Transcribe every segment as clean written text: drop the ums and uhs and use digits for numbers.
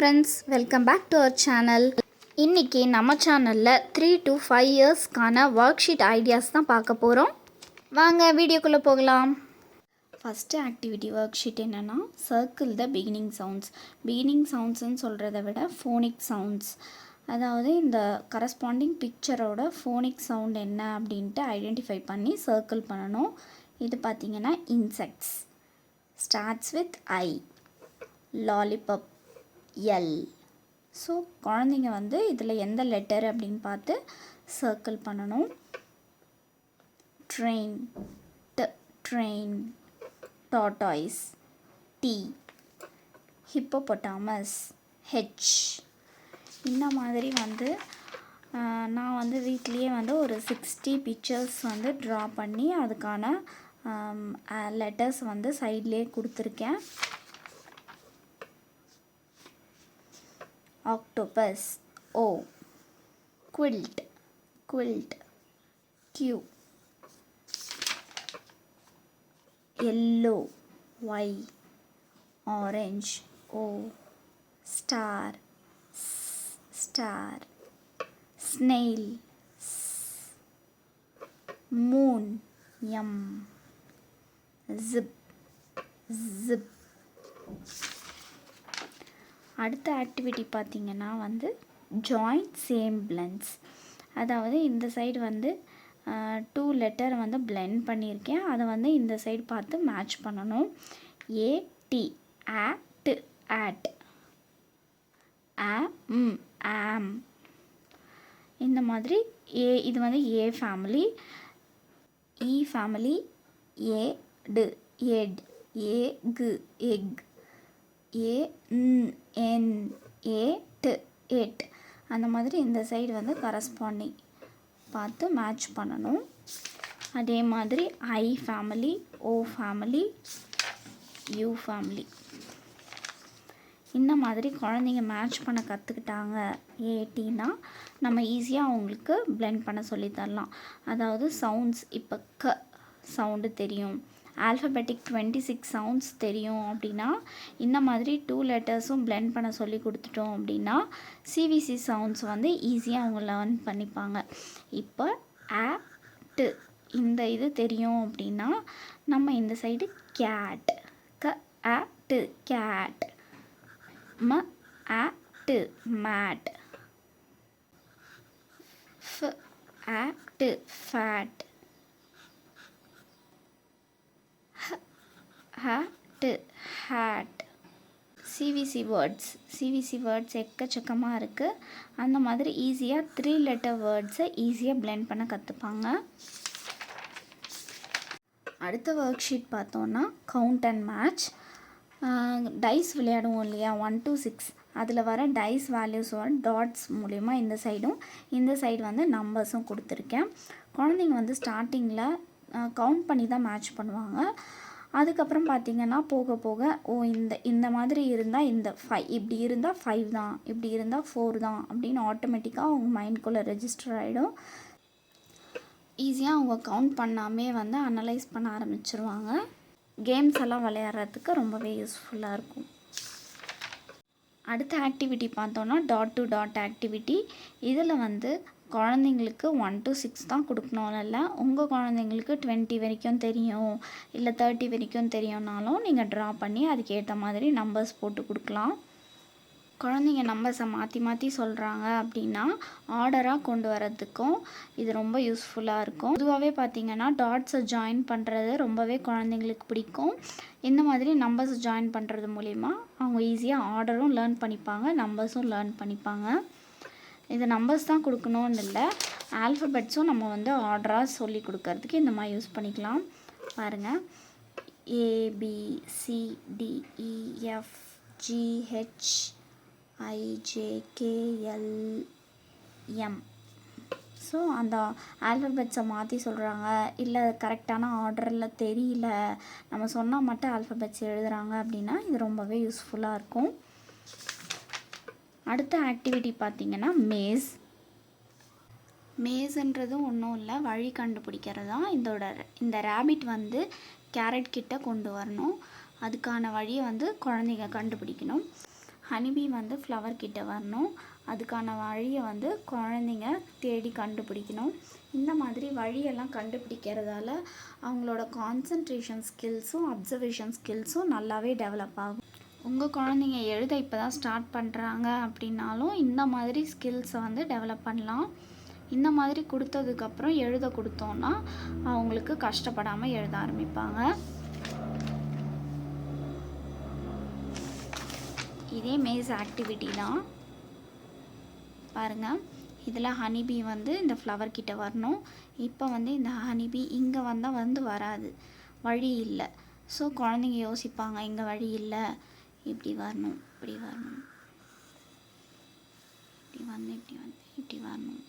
Friends, welcome back to our channel. இன்றைக்கி நம்ம சேனலில் 3 to 5 இயர்ஸ்க்கான ஒர்க் ஷீட் ஐடியாஸ் தான் பார்க்க போகிறோம். வாங்க வீடியோக்குள்ளே போகலாம். ஃபஸ்ட்டு ஆக்டிவிட்டி ஒர்க் ஷீட் என்னென்னா, circle the beginning sounds. Beginning சவுண்ட்ஸ்ன்னு சொல்கிறத விட ஃபோனிக் சவுண்ட்ஸ், அதாவது இந்த கரஸ்பாண்டிங் பிக்சரோட ஃபோனிக் சவுண்ட் என்ன அப்படின்ட்டு ஐடென்டிஃபை பண்ணி சர்க்கிள் பண்ணணும். இது பார்த்திங்கன்னா insects, starts with I, lollipop L. So குழந்தைங்க வந்து இதில் எந்த லெட்டர் அப்படின்னு பார்த்து சர்க்கிள் பண்ணணும். Train, train. Tortoise, T. Hippopotamus, H. இந்த மாதிரி வந்து நான் வந்து வீட்லேயே வந்து ஒரு 60 பிக்சர்ஸ் வந்து ட்ரா பண்ணி அதுக்கான லெட்டர்ஸ் வந்து சைட்லேயே கொடுத்துருக்கேன். Octopus, O. Quilt, quilt, Q. Yellow, Y. Orange, O. Star, star. Snail, S. Moon, M. Zip, zip. அடுத்த ஆக்டிவிட்டி பார்த்திங்கன்னா வந்து ஜாயிண்ட் சேம் பிளெண்ட்ஸ். அதாவது இந்த சைடு வந்து 2 லெட்டர் வந்து பிளெண்ட் பண்ணியிருக்கேன். அதை வந்து இந்த சைடு பார்த்து மேட்ச் பண்ணணும். ஏடி, ஆட், ஆட். ஆம். இந்த மாதிரி இது வந்து ஏ ஃபேமிலி, இ ஃபேமிலி, ஏடு, எட், ஏகு, எக், என், ஏட், எட். அந்த மாதிரி இந்த சைடு வந்து கரஸ்பாண்டிங் பார்த்து மேட்ச் பண்ணணும். அதே மாதிரி I family, O family, U family. இந்த மாதிரி குழந்தைங்க மேட்ச் பண்ண கற்றுக்கிட்டாங்க ஏடினா நம்ம ஈஸியாக அவங்களுக்கு பிளெண்ட் பண்ண சொல்லி தரலாம். அதாவது சவுண்ட்ஸ், இப்போ க சவுண்டு தெரியும், ஆல்ஃபபெட்டிக் 26 சவுண்ட்ஸ் தெரியும் அப்படின்னா இந்த மாதிரி 2 லெட்டர்ஸும் பிளெண்ட் பண்ண சொல்லி கொடுத்துட்டோம் அப்படின்னா சிவிசி சவுண்ட்ஸ் வந்து ஈஸியாக அவங்க லேர்ன் பண்ணிப்பாங்க. இப்போ ஆட்டு இந்த இது தெரியும் அப்படின்னா நம்ம இந்த சைடு கேட், க ஆட்டு கேட், ம ஆட்டு mat, f at fat, hat, hat. CVC words எக்கச்சக்கமாக இருக்குது. அந்த மாதிரி ஈஸியாக 3 லெட்டர் வேர்ட்ஸை ஈஸியாக பிளெண்ட் பண்ண கற்றுப்பாங்க. அடுத்த ஒர்க் ஷீட் பார்த்தோன்னா கவுண்ட் அண்ட் மேட்ச். டைஸ் விளையாடுவோம் இல்லையா, 1 to 6. அதில் வர டைஸ் வேல்யூஸ் வர டாட்ஸ் மூலிமா இந்த சைடும் இந்த சைடு வந்து நம்பர்ஸும் கொடுத்துருக்கேன். குழந்தைங்க வந்து ஸ்டார்டிங்கில் கவுண்ட் பண்ணி தான் மேட்ச் பண்ணுவாங்க. அதுக்கப்புறம் பார்த்திங்கன்னா போக போக இந்த மாதிரி இருந்தால் இந்த 5, இப்படி இருந்தால் 5 தான், இப்படி இருந்தால் 4 தான் அப்படின்னு ஆட்டோமேட்டிக்காக அவங்க மைண்ட்குள்ளே ரெஜிஸ்டர் ஆகிடும். ஈஸியாக அவங்க கவுண்ட் பண்ணாமே வந்து அனலைஸ் பண்ண ஆரம்பிச்சிருவாங்க. கேம்ஸ் எல்லாம் விளையாடுறதுக்கு ரொம்பவே யூஸ்ஃபுல்லாக இருக்கும். அடுத்த ஆக்டிவிட்டி பார்த்தோன்னா டாட் டு டாட் ஆக்டிவிட்டி. இதில் வந்து குழந்தைங்களுக்கு 1 to 6 தான் கொடுக்கணும். இல்லை உங்கள் குழந்தைங்களுக்கு 20 வரைக்கும் தெரியும், இல்லை 30 வரைக்கும் தெரியும்னாலும் நீங்கள் ட்ரா பண்ணி அதுக்கேற்ற மாதிரி நம்பர்ஸ் போட்டு கொடுக்கலாம். குழந்தைங்க நம்பர்ஸை மாற்றி சொல்கிறாங்க அப்படின்னா ஆர்டராக கொண்டு வரதுக்கும் இது ரொம்ப யூஸ்ஃபுல்லாக இருக்கும். பொதுவாகவே பார்த்திங்கன்னா டாட்ஸை ஜாயின் பண்ணுறது ரொம்பவே குழந்தைங்களுக்கு பிடிக்கும். இந்த மாதிரி நம்பர்ஸ் ஜாயின் பண்ணுறது மூலிமா அவங்க ஈஸியாக ஆர்டரும் லேர்ன் பண்ணிப்பாங்க, நம்பர்ஸும் லேர்ன் பண்ணிப்பாங்க. இது நம்பர்ஸ் தான் கொடுக்கணும்னு இல்லை, ஆல்ஃபபெட்ஸும் நம்ம வந்து ஆர்டராக சொல்லி கொடுக்கறதுக்கு இந்த மாதிரி யூஸ் பண்ணிக்கலாம். பாருங்கள், ABCDEF GH IJKLM. ஸோ அந்த ஆல்ஃபபெட்ஸை மாற்றி சொல்கிறாங்க, இல்லை கரெக்டான ஆர்டரில் தெரியல, நம்ம சொன்னால் மட்டும் ஆல்ஃபபெட்ஸ் எழுதுகிறாங்க அப்படின்னா இது ரொம்பவே யூஸ்ஃபுல்லாக இருக்கும். அடுத்த ஆக்டிவிட்டி பார்த்திங்கன்னா மேஸ்ன்றது ஒன்றும் இல்லை, வழி கண்டுபிடிக்கிறது தான். இந்த ரேபிட் வந்து கேரட் கிட்ட கொண்டு வரணும், அதுக்கான வழியை வந்து குழந்தைங்க கண்டுபிடிக்கணும். ஹனிபி வந்து ஃப்ளவர் கிட்ட வரணும். அதுக்கான வழியை வந்து குழந்தைங்க தேடி கண்டுபிடிக்கணும். இந்த மாதிரி வழியெல்லாம் கண்டுபிடிக்கிறதால அவங்களோட கான்சன்ட்ரேஷன் ஸ்கில்ஸும் அப்சர்வேஷன் ஸ்கில்ஸும் நல்லாவே டெவலப் ஆகும். உங்கள் குழந்தைங்க எழுத இப்போ தான் ஸ்டார்ட் பண்ணுறாங்க அப்படின்னாலும் இந்த மாதிரி ஸ்கில்ஸை வந்து டெவலப் பண்ணலாம். இந்த மாதிரி கொடுத்ததுக்கப்புறம் எழுத கொடுத்தோன்னா அவங்களுக்கு கஷ்டப்படாமல் எழுத ஆரம்பிப்பாங்க. இதே மேஸ் ஆக்டிவிட்டி தான் பாருங்கள். இதில் ஹனிபி வந்து இந்த ஃப்ளவர் கிட்ட வரணும். இப்போ வந்து இந்த ஹனிபி இங்கே வந்தால் வந்து வராது, வழி இல்லை. ஸோ குழந்தைங்க யோசிப்பாங்க, இங்கே வழி இல்லை, இப்படி வரணும், இப்படி வரணும், இப்படி வந்து இப்படி வந்து இப்படி வரணும்.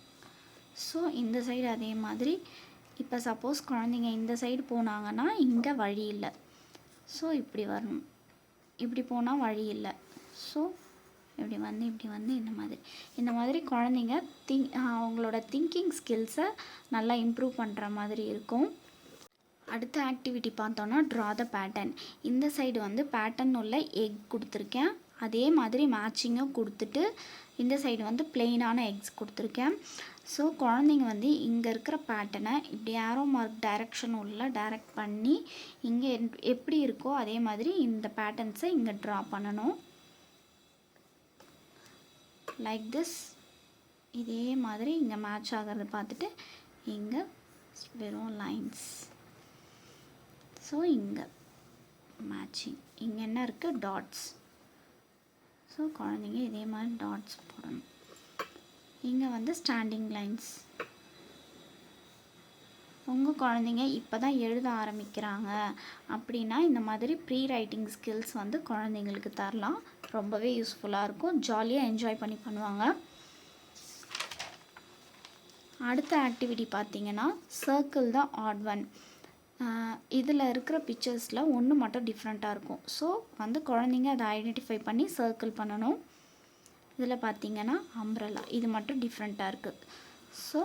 ஸோ இந்த சைடு அதே மாதிரி. இப்போ சப்போஸ் குழந்தைங்க இந்த சைடு போனாங்கன்னா இங்கே வழி இல்லை, ஸோ இப்படி வரணும், இப்படி போனால் வழி இல்லை, ஸோ இப்படி வந்து இப்படி வந்து இந்த மாதிரி குழந்தைங்க அவங்களோட திங்கிங் ஸ்கில்ஸை நல்லா இம்ப்ரூவ் பண்ணுற மாதிரி இருக்கும். அடுத்த ஆக்டிவிட்டி பார்த்தோன்னா ட்ரா த பேட்டர்ன். இந்த சைடு வந்து பேட்டர்ன் உள்ள எக் கொடுத்துருக்கேன். அதே மாதிரி மேட்சிங்கும் கொடுத்துட்டு இந்த சைடு வந்து பிளெயினான எக்ஸ் கொடுத்துருக்கேன். ஸோ குழந்தைங்க வந்து இங்கே இருக்கிற பேட்டர்னை இப்படி ஆரோ மார்க் டைரக்ஷன் உள்ள டைரக்ட் பண்ணி இங்கே எப்படி இருக்கோ அதே மாதிரி இந்த பேட்டர்ன்ஸை இங்கே ட்ரா பண்ணணும். Like this. இதே மாதிரி இங்கே மேட்ச் ஆகிறது பார்த்துட்டு இங்கே வெறும் லைன்ஸ். ஸோ இங்கே மேட்சிங். இங்கே என்ன இருக்குது, டாட்ஸ். ஸோ குழந்தைங்க இதே மாதிரி டாட்ஸ் போடணும். இங்கே வந்து ஸ்டாண்டிங் லைன்ஸ். உங்கள் குழந்தைங்க இப்போ தான் எழுத ஆரம்பிக்கிறாங்க அப்படின்னா இந்த மாதிரி ப்ரீ ரைட்டிங் ஸ்கில்ஸ் வந்து குழந்தைங்களுக்கு தரலாம். ரொம்பவே யூஸ்ஃபுல்லாக இருக்கும். ஜாலியாக என்ஜாய் பண்ணி பண்ணுவாங்க. அடுத்த ஆக்டிவிட்டி பார்த்திங்கன்னா சர்க்கிள் த ஆட் ஒன். இதில் இருக்கிற பிக்சர்ஸில் ஒன்று மட்டும் டிஃப்ரெண்ட்டாக இருக்கும். ஸோ வந்து குழந்தைங்க அதை ஐடென்டிஃபை பண்ணி சர்க்கிள் பண்ணணும். இதில் பார்த்திங்கன்னா அம்ப்ரெல்லா, இது மட்டும் டிஃப்ரெண்ட்டாக இருக்குது. ஸோ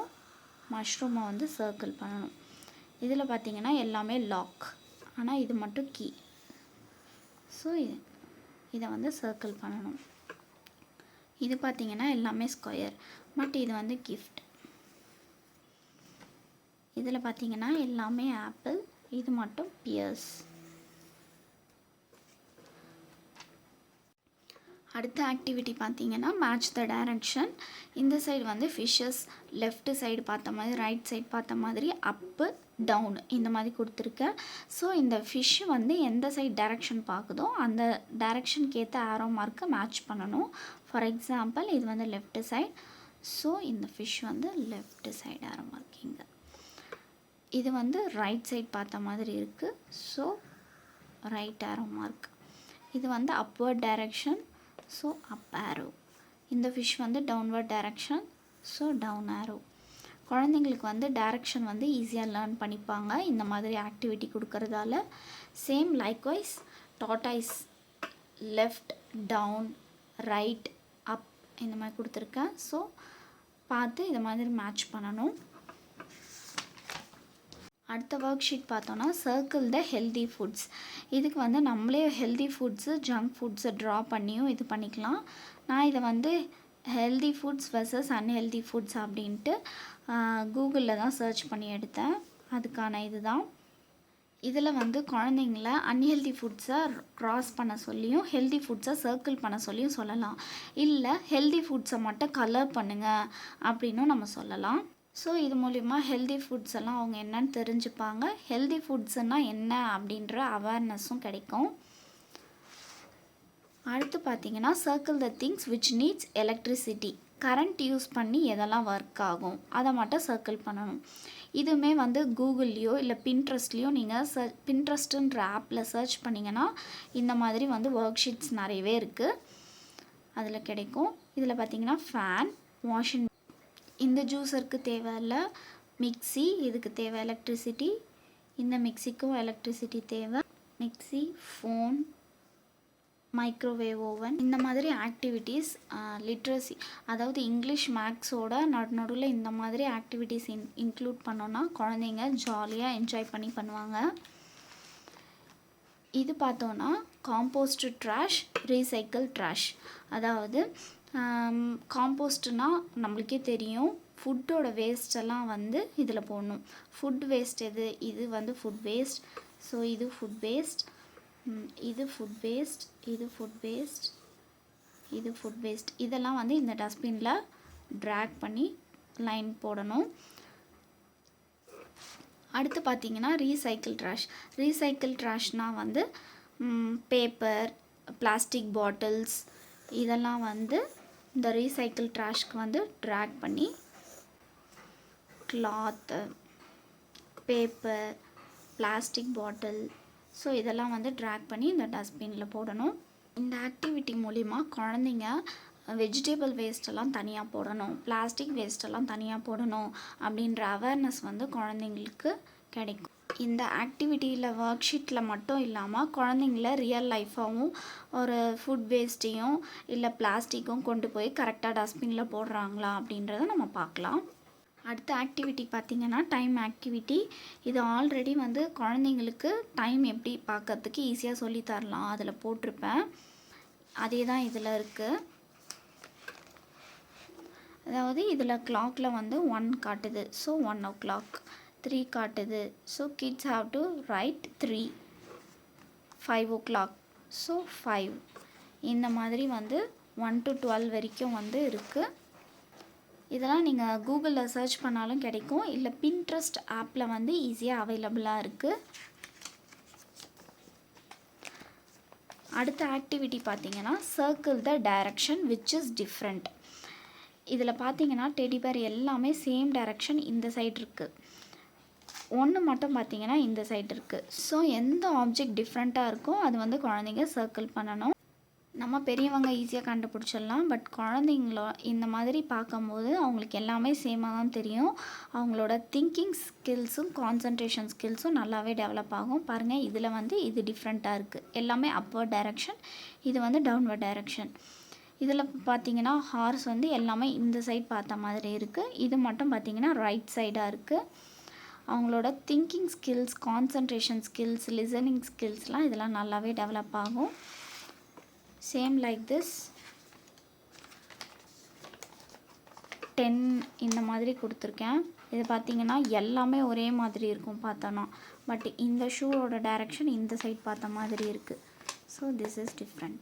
மஷ்ரூமை வந்து சர்க்கிள் பண்ணணும். இதில் பார்த்திங்கன்னா எல்லாமே லாக், ஆனால் இது மட்டும் கீ. ஸோ இதை வந்து சர்க்கிள் பண்ணணும். இது பார்த்திங்கன்னா எல்லாமே ஸ்கொயர், பட் இது வந்து கிஃப்ட். இதில் பார்த்திங்கன்னா எல்லாமே ஆப்பிள், இது மட்டும் பியர்ஸ். அடுத்த ஆக்டிவிட்டி பார்த்திங்கன்னா மேட்ச் த டைரக்ஷன். இந்த சைடு வந்து ஃபிஷ்ஷஸ், லெஃப்ட் சைடு பார்த்த மாதிரி, ரைட் சைடு பார்த்த மாதிரி, அப்பு டவுன் இந்த மாதிரி கொடுத்துருக்கேன். ஸோ இந்த ஃபிஷ் வந்து எந்த சைடு டைரக்ஷன் பார்க்குதோ அந்த டைரக்ஷனுக்கு ஏற்ற ஆரோ மார்க்கை மேட்ச் பண்ணணும். ஃபார் எக்ஸாம்பிள் இது வந்து லெஃப்ட் சைடு. ஸோ இந்த ஃபிஷ் வந்து லெஃப்ட் சைடு ஆரோ மார்க். இங்கே இது வந்து ரைட் சைடு பார்த்த மாதிரி இருக்குது. So right arrow mark. இது வந்து upward direction. So up arrow. இந்த ஃபிஷ் வந்து downward direction. So down arrow. குழந்தைங்களுக்கு வந்து டைரக்ஷன் வந்து ஈஸியாக லேர்ன் பண்ணிப்பாங்க இந்த மாதிரி ஆக்டிவிட்டி கொடுக்கறதால. Same likewise tortoise left, down, right, up இந்த மாதிரி கொடுத்துருக்கேன். ஸோ பார்த்து இதை மாதிரி மேட்ச் பண்ணணும். அடுத்த ஒர்க் ஷீட் பார்த்தோன்னா சர்க்கிள் த ஹெல்தி ஃபுட்ஸ். இதுக்கு வந்து நம்மளே ஹெல்தி ஃபுட்ஸு, ஜங்க் ஃபுட்ஸை ட்ரா பண்ணியும் இது பண்ணிக்கலாம். நான் இதை வந்து healthy foods versus unhealthy foods அப்படின்ட்டு கூகுளில் தான் சர்ச் பண்ணி எடுத்தேன். அதுக்கான இது தான். இதில் வந்து குழந்தைங்கள அன்ஹெல்தி ஃபுட்ஸை க்ராஸ் பண்ண சொல்லியும் ஹெல்தி ஃபுட்ஸை சர்க்கிள் பண்ண சொல்லியும் சொல்லலாம். இல்லை ஹெல்தி ஃபுட்ஸை மட்டும் கலர் பண்ணுங்கள் அப்படின்னும் நம்ம சொல்லலாம். ஸோ இது மூலிமா ஹெல்தி ஃபுட்ஸ் எல்லாம் அவங்க என்னன்னு தெரிஞ்சுப்பாங்க. ஹெல்தி ஃபுட்ஸுனால் என்ன அப்படின்ற அவேர்னஸும் கிடைக்கும். அடுத்து பார்த்திங்கன்னா circle the things which needs electricity. Current use பண்ணி எதெல்லாம் ஒர்க் ஆகும் அதை மட்டும் சர்க்கிள் பண்ணணும். இதுவுமே வந்து கூகுள்லேயோ இல்லை பின்ட்ரெஸ்ட்லேயோ நீங்கள் பின்ட்ரெஸ்ட்டுன்ற ஆப்பில் சர்ச் பண்ணிங்கன்னா இந்த மாதிரி வந்து ஒர்க் ஷீட்ஸ் நிறையவே இருக்குது, அதில் கிடைக்கும். இதில் பார்த்திங்கன்னா ஃபேன், வாஷிங், இந்த ஜூஸருக்கு தேவையில்லை, மிக்சி இதுக்கு தேவை எலக்ட்ரிசிட்டி, இந்த மிக்சிக்கும் எலக்ட்ரிசிட்டி தேவை, மிக்சி, ஃபோன், மைக்ரோவேவ் ஓவன். இந்த மாதிரி ஆக்டிவிட்டீஸ் லிட்ரஸி, அதாவது இங்கிலீஷ் மேக்ஸோட நடுவில் இந்த மாதிரி ஆக்டிவிட்டீஸ் இன்க்ளூட் பண்ணோன்னா குழந்தைங்க ஜாலியாக என்ஜாய் பண்ணி பண்ணுவாங்க. இது பார்த்தோன்னா காம்போஸ்ட் ட்ராஷ், ரீசைக்கிள் ட்ராஷ். அதாவது காம்போஸ்ட்னால் நம்மளுக்கே தெரியும், ஃபுட்டோட வேஸ்ட்டெல்லாம் வந்து இதில் போடணும். ஃபுட் வேஸ்ட் எது? இது வந்து ஃபுட் வேஸ்ட். ஸோ இது ஃபுட் வேஸ்ட், இது ஃபுட் வேஸ்ட், இது ஃபுட் வேஸ்ட், இது ஃபுட் வேஸ்ட். இதெல்லாம் வந்து இந்த டஸ்ட்பினில் ட்ராக் பண்ணி லைன் போடணும். அடுத்து பார்த்திங்கன்னா ரீசைக்கிள் ட்ராஷ். ரீசைக்கிள் ட்ராஷ்னால் வந்து பேப்பர், பிளாஸ்டிக் பாட்டில்ஸ் இதெல்லாம் வந்து இந்த ரீசைக்கிள் ட்ராஷ்க்கு வந்து ட்ராக் பண்ணி cloth, paper, plastic bottle, so இதெல்லாம் வந்து ட்ராக் பண்ணி இந்த டஸ்ட்பினில் போடணும். இந்த ஆக்டிவிட்டி மூலிமா குழந்தைங்க வெஜிடபிள் வேஸ்ட்டெல்லாம் தனியாக போடணும், பிளாஸ்டிக் வேஸ்ட்டெல்லாம் தனியாக போடணும் அப்படின்ற அவேர்னஸ் வந்து குழந்தைங்களுக்கு கிடைக்கும். இந்த ஆக்டிவிட்டியில் ஒர்க் ஷீட்டில் மட்டும் இல்லாமல் குழந்தைங்கள ரியல் லைஃப்பாகவும் ஒரு ஃபுட் வேஸ்ட்டையும் இல்லை பிளாஸ்டிக்கும் கொண்டு போய் கரெக்டாக டஸ்ட்பினில் போடுறாங்களா அப்படின்றத நம்ம பார்க்கலாம். அடுத்த ஆக்டிவிட்டி பார்த்திங்கன்னா டைம் ஆக்டிவிட்டி. இது ஆல்ரெடி வந்து குழந்தைங்களுக்கு டைம் எப்படி பார்க்கறதுக்கு ஈஸியாக சொல்லித்தரலாம் அதில் போட்டிருப்பேன். அதே தான் இதில் இருக்குது. அதாவது இதில் கிளாக்கில் வந்து 1 காட்டுது, ஸோ 1 o'clock. 3 காட்டுது, so kids have to right 3. 5 o'clock, so 5. இந்த மாதிரி வந்து 1 to 12 வரைக்கும் வந்து இருக்குது. இதெல்லாம் நீங்கள் கூகுளில் சர்ச் பண்ணாலும் கிடைக்கும், இல்லை பின்ட்ரெஸ்ட் ஆப்பில் வந்து ஈஸியாக அவைலபிளாக இருக்குது. அடுத்த ஆக்டிவிட்டி பார்த்திங்கன்னா circle the direction which is different. இதில் பார்த்தீங்கன்னா டெடி பேர் எல்லாமே சேம் டைரக்ஷன் இந்த சைடு இருக்குது, ஒன்று மட்டும் பார்த்தீங்கன்னா இந்த சைடு இருக்குது. ஸோ எந்த ஆப்ஜெக்ட் டிஃப்ரெண்ட்டாக இருக்கோ அது வந்து குழந்தைங்க சர்க்கிள் பண்ணணும். நம்ம பெரியவங்க ஈஸியாக கண்டுபிடிச்சிடலாம், பட் குழந்தைங்கள இந்த மாதிரி பார்க்கும்போது அவங்களுக்கு எல்லாமே சேமாக தான் தெரியும். அவங்களோட திங்கிங் ஸ்கில்ஸும் கான்சன்ட்ரேஷன் ஸ்கில்ஸும் நல்லாவே டெவலப் ஆகும். பாருங்கள், இதில் வந்து இது டிஃப்ரெண்ட்டாக இருக்குது, எல்லாமே அப்வர்ட் டைரக்ஷன், இது வந்து டவுன்வர்ட் டைரக்ஷன். இதில் பார்த்தீங்கன்னா ஹார்ஸ் வந்து எல்லாமே இந்த சைட் பார்த்த மாதிரி இருக்குது, இது மட்டும் பார்த்தீங்கன்னா ரைட் சைடாக இருக்குது. அவங்களோட thinking skills, concentration skills, listening ஸ்கில்ஸ்லாம் இதெல்லாம் நல்லாவே டெவலப் ஆகும். சேம் லைக் திஸ் 10 இந்த மாதிரி கொடுத்துருக்கேன். இது பார்த்திங்கன்னா எல்லாமே ஒரே மாதிரி இருக்கும் பார்த்தோன்னா, பட் இந்த ஷூவோட டைரக்ஷன் இந்த சைட் பார்த்த மாதிரி இருக்குது. So this is different.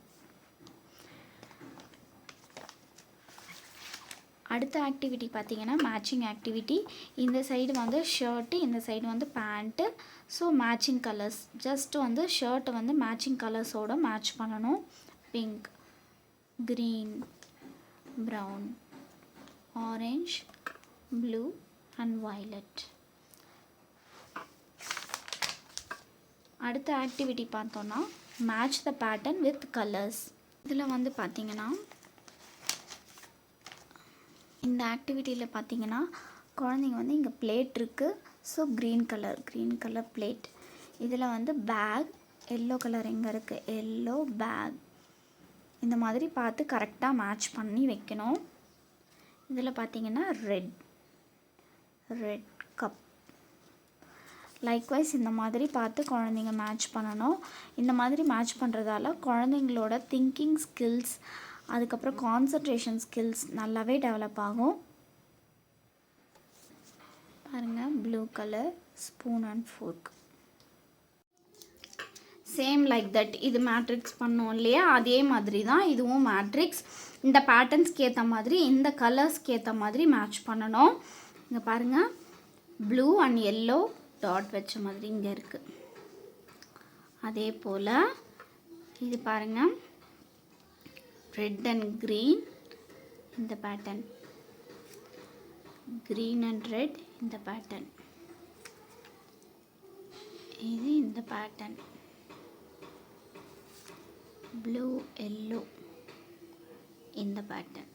அடுத்த ஆக்டிவிட்டி பார்த்திங்கன்னா மேட்சிங் ஆக்டிவிட்டி. இந்த சைடு வந்து ஷர்ட்டு, இந்த சைடு வந்து pant. So matching colours, just வந்து ஷர்ட்டை வந்து மேட்சிங் கலர்ஸோடு மேட்ச் பண்ணணும். Pink, green, brown, orange, blue and violet. அடுத்த ஆக்டிவிட்டி பார்த்தோன்னா match the pattern with colours. இதில் வந்து பார்த்திங்கன்னா இந்த ஆக்டிவிட்டியில் பார்த்திங்கன்னா குழந்தைங்க வந்து இங்கே பிளேட் இருக்குது, ஸோ க்ரீன் கலர் பிளேட். இதில் வந்து பேக், எல்லோ கலர் எங்கே இருக்குது, எல்லோ பேக். இந்த மாதிரி பார்த்து கரெக்டாக மேட்ச் பண்ணி வைக்கணும். இதில் பார்த்திங்கன்னா ரெட் கப். லைக்வைஸ் இந்த மாதிரி பார்த்து குழந்தைங்க மேட்ச் பண்ணணும். இந்த மாதிரி மேட்ச் பண்ணுறதால குழந்தைங்களோட திங்கிங் ஸ்கில்ஸ், அதுக்கப்புறம் கான்சன்ட்ரேஷன் ஸ்கில்ஸ் நல்லாவே டெவலப் ஆகும். பாருங்கள், blue colour spoon and fork. Same like that, இது மேட்ரிக்ஸ் பண்ணோம் இல்லையா, அதே மாதிரி தான் இதுவும் மேட்ரிக்ஸ். இந்த பேட்டர்ன்ஸ்க்கு ஏற்ற மாதிரி, இந்த கலர்ஸ்க்கு ஏற்ற மாதிரி மேட்ச் பண்ணணும். இங்கே பாருங்கள், ப்ளூ அண்ட் எல்லோ டாட் வச்ச மாதிரி இங்கே இருக்குது. அதே போல் இது பாருங்கள், ரெட் அண்ட் க்ரீன் இந்த பேட்டர்ன், க்ரீன் அண்ட் ரெட் இந்த பேட்டர்ன், இது இந்த பேட்டர்ன், ப்ளூ எல்லோ இந்த பேட்டர்ன்.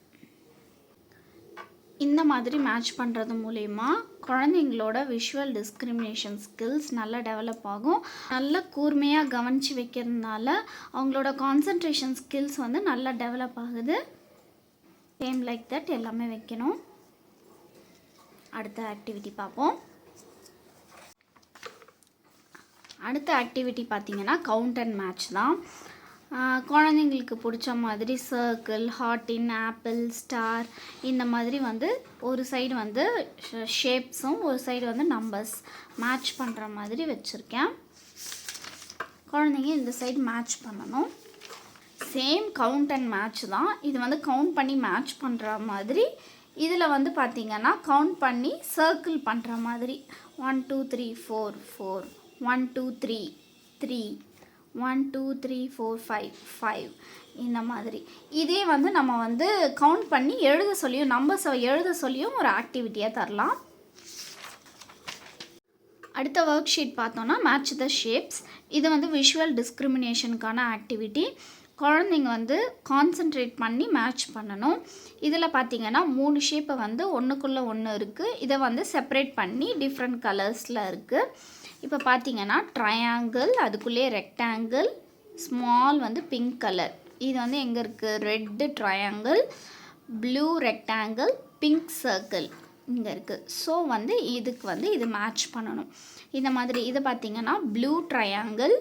இந்த மாதிரி மேட்ச் பண்ணுறது மூலயமா குழந்தைங்களோட விஷுவல் டிஸ்கிரிமினேஷன் ஸ்கில்ஸ் நல்லா டெவலப் ஆகும். நல்லா கூர்மையாக கவனித்து வைக்கிறதுனால அவங்களோட கான்சன்ட்ரேஷன் ஸ்கில்ஸ் வந்து நல்லா டெவலப் ஆகுது. சேம் லைக் தட் எல்லாமே வைக்கணும். அடுத்த ஆக்டிவிட்டி பார்ப்போம். அடுத்த ஆக்டிவிட்டி பார்த்திங்கன்னா கவுண்ட் அண்ட் மேட்ச் தான். குழந்தைங்களுக்கு பிடிச்ச மாதிரி சர்க்கிள், ஹார்ட்டின், ஆப்பிள், ஸ்டார் இந்த மாதிரி வந்து ஒரு சைடு வந்து ஷேப்ஸும் ஒரு சைடு வந்து நம்பர்ஸ் மேட்ச் பண்ணுற மாதிரி வச்சுருக்கேன். குழந்தைங்க இந்த சைடு மேட்ச் பண்ணணும். சேம் கவுண்ட் அண்ட் மேட்ச் தான். இது வந்து கவுண்ட் பண்ணி மேட்ச் பண்ணுற மாதிரி. இதில் வந்து பார்த்திங்கன்னா கவுண்ட் பண்ணி சர்க்கிள் பண்ணுற மாதிரி 1 2 3 4 4 1 2 3 3 1 2 3 4 5 5 இந்த மாதிரி. இதே வந்து நம்ம வந்து கவுண்ட் பண்ணி எழுத சொல்லியும் நம்பர்ஸை எழுத சொல்லியும் ஒரு ஆக்டிவிட்டியாக தரலாம். அடுத்த ஒர்க் ஷீட் பார்த்தோன்னா மேட்ச் த ஷேப்ஸ். இது வந்து விஷுவல் டிஸ்கிரிமினேஷனுக்கான ஆக்டிவிட்டி. குழந்தைங்க வந்து கான்சென்ட்ரேட் பண்ணி மேட்ச் பண்ணணும். இதில் பார்த்திங்கன்னா 3 ஷேப்பை வந்து ஒன்றுக்குள்ளே ஒன்று இருக்குது. இதை வந்து செப்பரேட் பண்ணி டிஃப்ரெண்ட் கலர்ஸில் இருக்குது. இப்போ பார்த்திங்கன்னா ட்ரையாங்கிள், அதுக்குள்ளேயே ரெக்டாங்கிள், ஸ்மால் வந்து பிங்க் கலர். இது வந்து எங்கே இருக்குது? Red triangle, blue rectangle, pink circle இங்கே இருக்குது. ஸோ வந்து இதுக்கு வந்து இது மேட்ச் பண்ணணும். இந்த மாதிரி இது பார்த்திங்கன்னா blue triangle,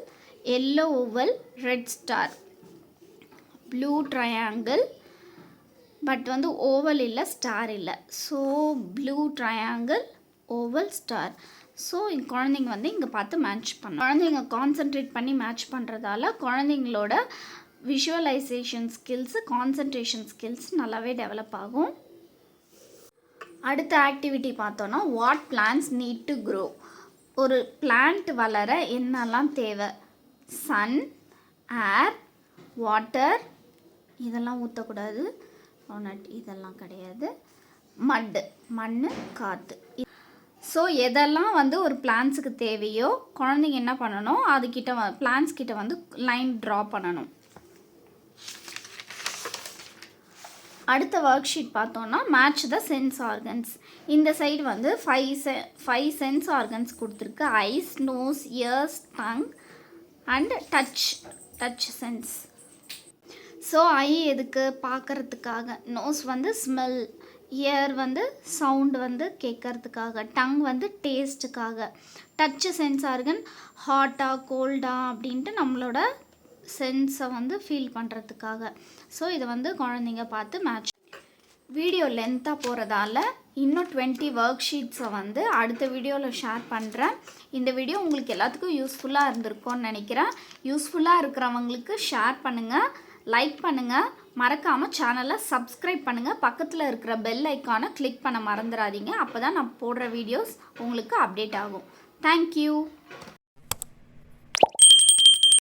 yellow oval, red star. Blue triangle but வந்து ஓவல் இல்லை, ஸ்டார் இல்லை. So blue triangle, oval, star. So குழந்தைங்க வந்து இங்கே பார்த்து மேட்ச் பண்ணணும். குழந்தைங்க கான்சென்ட்ரேட் பண்ணி மேட்ச் பண்ணுறதால குழந்தைங்களோட விஷுவலைசேஷன் ஸ்கில்ஸு, கான்சன்ட்ரேஷன் ஸ்கில்ஸ் நல்லாவே டெவலப் ஆகும். அடுத்த ஆக்டிவிட்டி பார்த்தோன்னா what plants need to grow. ஒரு பிளான்ட் வளர என்னெல்லாம் தேவை? சன், ஏர், வாட்டர், இதெல்லாம் ஊற்றக்கூடாது, இதெல்லாம் கிடையாது, மண், காற்று. ஸோ எதெல்லாம் வந்து ஒரு பிளான்ட்ஸுக்கு தேவையோ குழந்தைங்க என்ன பண்ணணும், அதுக்கிட்ட பிளான்ட்ஸ் கிட்ட வந்து லைன் ட்ரா பண்ணணும். அடுத்த ஒர்க் ஷீட் பார்த்தோன்னா மேட்ச் த சென்ஸ் ஆர்கன்ஸ். இந்த சைடு வந்து 5 சென்ஸ் ஆர்கன்ஸ் கொடுத்துருக்கு. Eyes, nose, ears, tongue and touch sense. So eye எதுக்கு? பார்க்குறதுக்காக. நோஸ் வந்து ஸ்மெல், இயர் வந்து சவுண்டு வந்து கேட்கறதுக்காக, டங் வந்து டேஸ்ட்டுக்காக, டச் சென்ஸ் ஆர்கன் ஹாட்டா கோல்டா அப்படின்ட்டு நம்மளோட சென்ஸை வந்து ஃபீல் பண்ணுறதுக்காக. ஸோ இதை வந்து குழந்தைங்க பார்த்து மேட்ச். வீடியோ லென்த்தாக போகிறதால இன்னும் 20 ஒர்க் ஷீட்ஸை வந்து அடுத்த வீடியோவில் ஷேர் பண்ணுறேன். இந்த வீடியோ உங்களுக்கு எல்லாத்துக்கும் யூஸ்ஃபுல்லாக இருந்திருக்கும்னு நினைக்கிறேன். யூஸ்ஃபுல்லாக இருக்கிறவங்களுக்கு ஷேர் பண்ணுங்கள், லைக் பண்ணுங்கள், மறக்காமல் சேனலை சப்ஸ்கிரைப் பண்ணுங்கள். பக்கத்தில் இருக்கிற பெல் ஐக்கானை கிளிக் பண்ண மறந்துடாதீங்க. அப்போ தான் நான் போடுற வீடியோஸ் உங்களுக்கு அப்டேட் ஆகும். தேங்க்யூ.